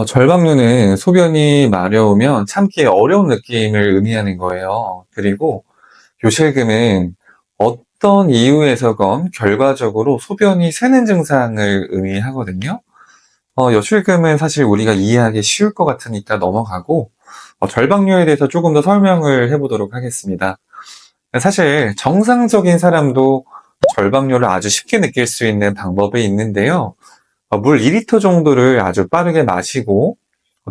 절박류는 소변이 마려우면 참기 어려운 느낌을 의미하는 거예요. 그리고 요실금은 어떤 이유에서건 결과적으로 소변이 새는 증상을 의미하거든요. 요실금은 사실 우리가 이해하기 쉬울 것 같으니까 넘어가고, 절박류에 대해서 조금 더 설명을 해보도록 하겠습니다. 사실 정상적인 사람도 절박류를 아주 쉽게 느낄 수 있는 방법이 있는데요. 물 2리터 정도를 아주 빠르게 마시고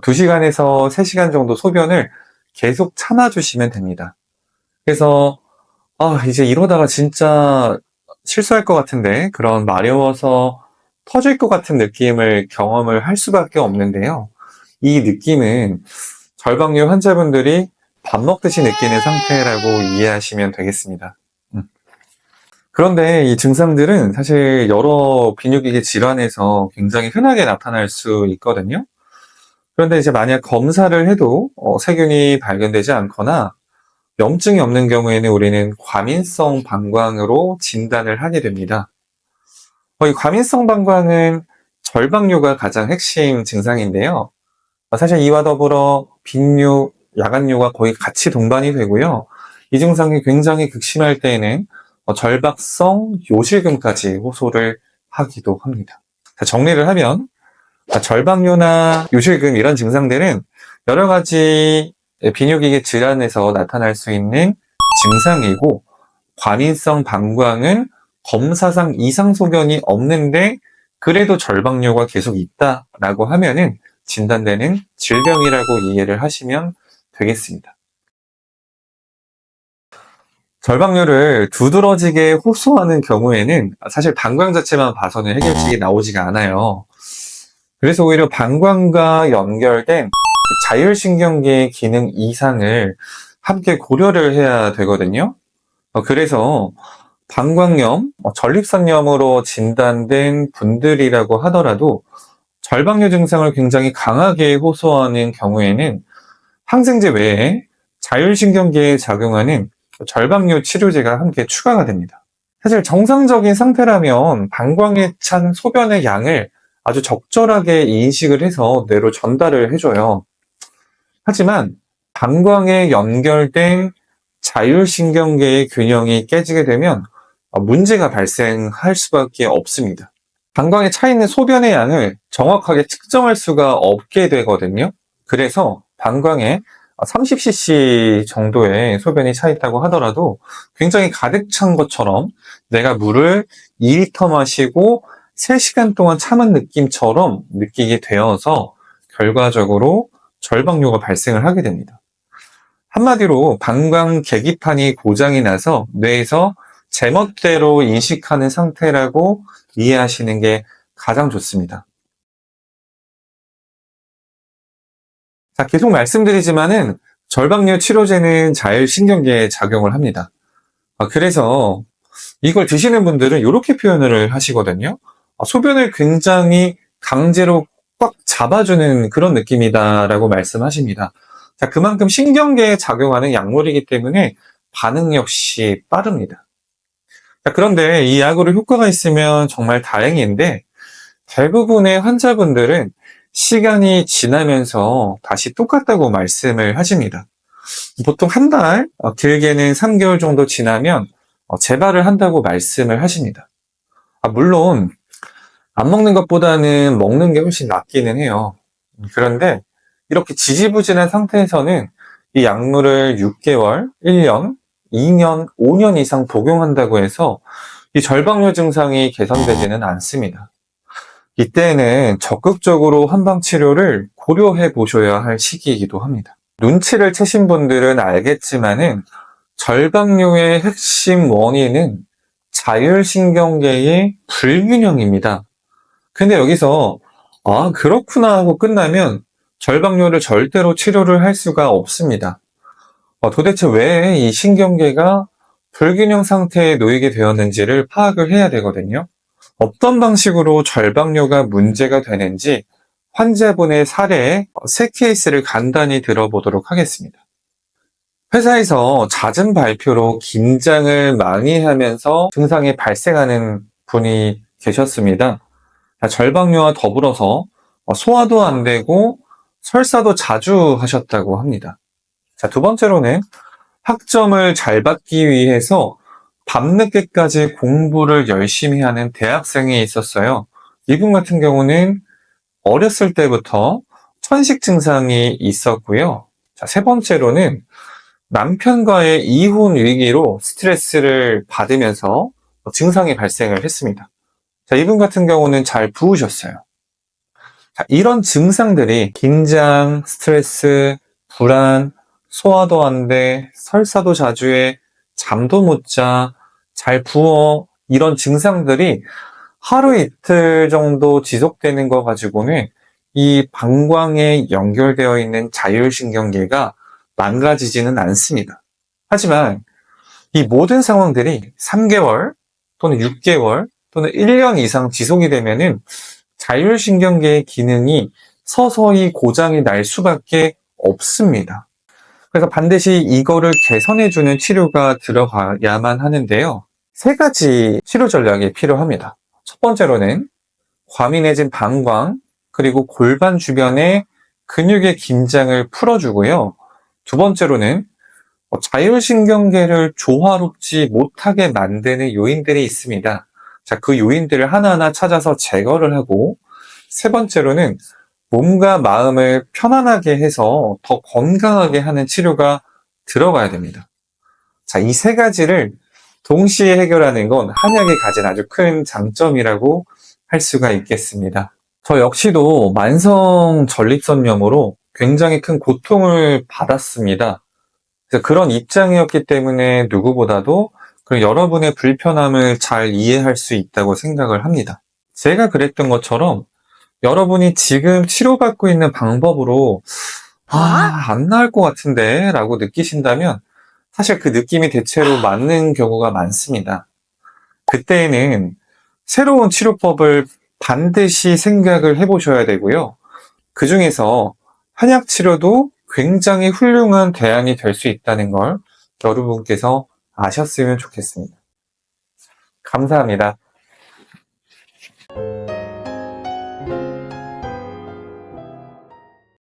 2시간에서 3시간 정도 소변을 계속 참아주시면 됩니다. 그래서 이제 이러다가 진짜 실수할 것 같은데 그런 마려워서 터질 것 같은 느낌을 경험을 할 수밖에 없는데요. 이 느낌은 절박류 환자분들이 밥 먹듯이 느끼는 상태라고 이해하시면 되겠습니다. 그런데 이 증상들은 사실 여러 비뇨기계 질환에서 굉장히 흔하게 나타날 수 있거든요. 그런데 이제 만약 검사를 해도 세균이 발견되지 않거나 염증이 없는 경우에는 우리는 과민성 방광으로 진단을 하게 됩니다. 이 과민성 방광은 절박류가 가장 핵심 증상인데요. 사실 이와 더불어 빈뇨, 야간뇨가 거의 같이 동반이 되고요. 이 증상이 굉장히 극심할 때에는 절박성 요실금까지 호소를 하기도 합니다. 자, 정리를 하면 절박뇨나 요실금 이런 증상들은 여러 가지 비뇨기계 질환에서 나타날 수 있는 증상이고, 과민성 방광은 검사상 이상 소견이 없는데 그래도 절박뇨가 계속 있다라고 하면은 진단되는 질병이라고 이해를 하시면 되겠습니다. 절박뇨를 두드러지게 호소하는 경우에는 사실 방광 자체만 봐서는 해결책이 나오지가 않아요. 그래서 오히려 방광과 연결된 자율신경계의 기능 이상을 함께 고려를 해야 되거든요. 그래서 방광염, 전립선염으로 진단된 분들이라고 하더라도 절박뇨 증상을 굉장히 강하게 호소하는 경우에는 항생제 외에 자율신경계에 작용하는 절박뇨 치료제가 함께 추가가 됩니다. 사실 정상적인 상태라면 방광에 찬 소변의 양을 아주 적절하게 인식을 해서 뇌로 전달을 해줘요. 하지만 방광에 연결된 자율신경계의 균형이 깨지게 되면 문제가 발생할 수밖에 없습니다. 방광에 차 있는 소변의 양을 정확하게 측정할 수가 없게 되거든요. 그래서 방광에 30cc 정도의 소변이 차 있다고 하더라도 굉장히 가득 찬 것처럼 내가 물을 2리터 마시고 3시간 동안 참은 느낌처럼 느끼게 되어서 결과적으로 절박뇨가 발생을 하게 됩니다. 한마디로 방광 계기판이 고장이 나서 뇌에서 제멋대로 인식하는 상태라고 이해하시는 게 가장 좋습니다. 자, 계속 말씀드리지만은 절박뇨 치료제는 자율신경계에 작용을 합니다. 그래서 이걸 드시는 분들은 이렇게 표현을 하시거든요. 소변을 굉장히 강제로 꽉 잡아주는 그런 느낌이다라고 말씀하십니다. 자, 그만큼 신경계에 작용하는 약물이기 때문에 반응 역시 빠릅니다. 자, 그런데 이 약으로 효과가 있으면 정말 다행인데 대부분의 환자분들은 시간이 지나면서 다시 똑같다고 말씀을 하십니다. 보통 한 달, 길게는 3개월 정도 지나면 재발을 한다고 말씀을 하십니다. 물론 안 먹는 것보다는 먹는 게 훨씬 낫기는 해요. 그런데 이렇게 지지부진한 상태에서는 이 약물을 6개월, 1년, 2년, 5년 이상 복용한다고 해서 이 절박뇨 증상이 개선되지는 않습니다. 이때는 적극적으로 한방치료를 고려해 보셔야 할 시기이기도 합니다. 눈치를 채신 분들은 알겠지만은 절박뇨의 핵심 원인은 자율신경계의 불균형입니다. 근데 여기서 그렇구나 하고 끝나면 절박뇨를 절대로 치료를 할 수가 없습니다. 도대체 왜 이 신경계가 불균형 상태에 놓이게 되었는지를 파악을 해야 되거든요. 어떤 방식으로 절박뇨가 문제가 되는지 환자분의 사례 3케이스를 간단히 들어보도록 하겠습니다. 회사에서 잦은 발표로 긴장을 많이 하면서 증상이 발생하는 분이 계셨습니다. 절박뇨와 더불어서 소화도 안 되고 설사도 자주 하셨다고 합니다. 자, 두 번째로는 학점을 잘 받기 위해서 밤늦게까지 공부를 열심히 하는 대학생이 있었어요. 이분 같은 경우는 어렸을 때부터 천식 증상이 있었고요. 자, 세 번째로는 남편과의 이혼 위기로 스트레스를 받으면서 증상이 발생을 했습니다. 자, 이분 같은 경우는 잘 부으셨어요. 자, 이런 증상들이 긴장, 스트레스, 불안, 소화도 안 돼, 설사도 자주 해, 잠도 못 자, 잘 부어, 이런 증상들이 하루 이틀 정도 지속되는 거 가지고는 이 방광에 연결되어 있는 자율신경계가 망가지지는 않습니다. 하지만 이 모든 상황들이 3개월 또는 6개월 또는 1년 이상 지속이 되면은 자율신경계의 기능이 서서히 고장이 날 수밖에 없습니다. 그래서 반드시 이거를 개선해주는 치료가 들어가야만 하는데요. 세 가지 치료 전략이 필요합니다. 첫 번째로는 과민해진 방광, 그리고 골반 주변의 근육의 긴장을 풀어주고요. 두 번째로는 자율신경계를 조화롭지 못하게 만드는 요인들이 있습니다. 자, 그 요인들을 하나하나 찾아서 제거를 하고, 세 번째로는 몸과 마음을 편안하게 해서 더 건강하게 하는 치료가 들어가야 됩니다. 자, 이 세 가지를 동시에 해결하는 건 한약이 가진 아주 큰 장점이라고 할 수가 있겠습니다. 저 역시도 만성 전립선염으로 굉장히 큰 고통을 받았습니다. 그래서 그런 입장이었기 때문에 누구보다도 여러분의 불편함을 잘 이해할 수 있다고 생각을 합니다. 제가 그랬던 것처럼 여러분이 지금 치료받고 있는 방법으로 안 나을 것 같은데 라고 느끼신다면 사실 그 느낌이 대체로 맞는 경우가 많습니다. 그때에는 새로운 치료법을 반드시 생각을 해보셔야 되고요. 그 중에서 한약 치료도 굉장히 훌륭한 대안이 될 수 있다는 걸 여러분께서 아셨으면 좋겠습니다. 감사합니다.